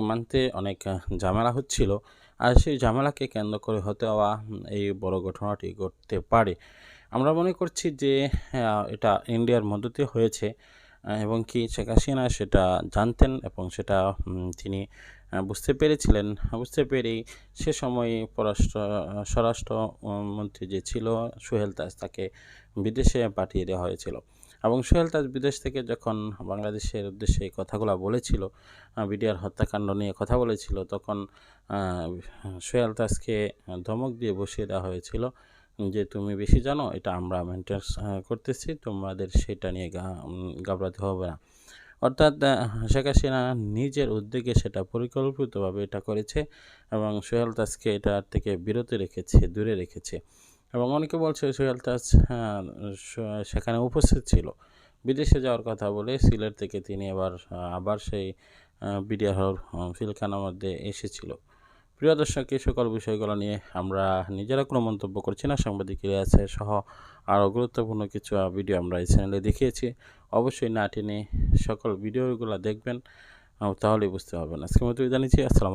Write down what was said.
মানতে অনেক ঝামেলা হচ্ছিল। আর সেই ঝামেলাকে কেন্দ্র করে হয়তো এই বড় ঘটনাটি ঘটতে পারে। আমরা মনে করছি যে এটা ইন্ডিয়ার মধ্য দিয়ে হয়েছে এবং কি শেখ হাসিনা সেটা জানতেন এবং সেটা তিনি বুঝতে পেরেছিলেন। বুঝতে পেরেই সে সময়ে স্বরাষ্ট্র মন্ত্রী যে ছিল সোহেল তাজ, তাকে বিদেশে পাঠিয়ে দেওয়া হয়েছিল। এবং সোহেল তাজ বিদেশ থেকে যখন বাংলাদেশের উদ্দেশ্যে এই কথাগুলো বলেছিল, বিডিআর হত্যাকাণ্ড নিয়ে কথা বলেছিল, তখন সোহেল তাজকে ধমক দিয়ে বসিয়ে দেওয়া হয়েছিল যে তুমি বেশি জানো, এটা আমরা মেনটেন করতেছি, তোমাদের সেটা নিয়ে ঘাবড়াতে হবে না। অর্থাৎ শেখ হাসিনা নিজের উদ্যোগে সেটা পরিকল্পিতভাবে এটা করেছে এবং সোহেল তাজকে এটা থেকে বিরত রেখেছে, দূরে রেখেছে। এবং অনেকে বলছে সোহেল তাজ সেখানে উপস্থিত ছিল, বিদেশে যাওয়ার কথা বলে সিলেট থেকে তিনি আবার সেই বিডিআর পিলখানার মধ্যে এসেছিল। প্রিয় দর্শক, এই সকল বিষয়গুলো নিয়ে আমরা নিজেরা কোনো মন্তব্য করছি না। সাংবাদিক ইলিয়াসের সহ আরও গুরুত্বপূর্ণ কিছু ভিডিও আমরা এই চ্যানেলে দেখিয়েছি। অবশ্যই না টেনে সকল ভিডিওগুলো দেখবেন, তাহলেই বুঝতে পারবেন। আজকের মতো জানিয়েছি। আসসালাম।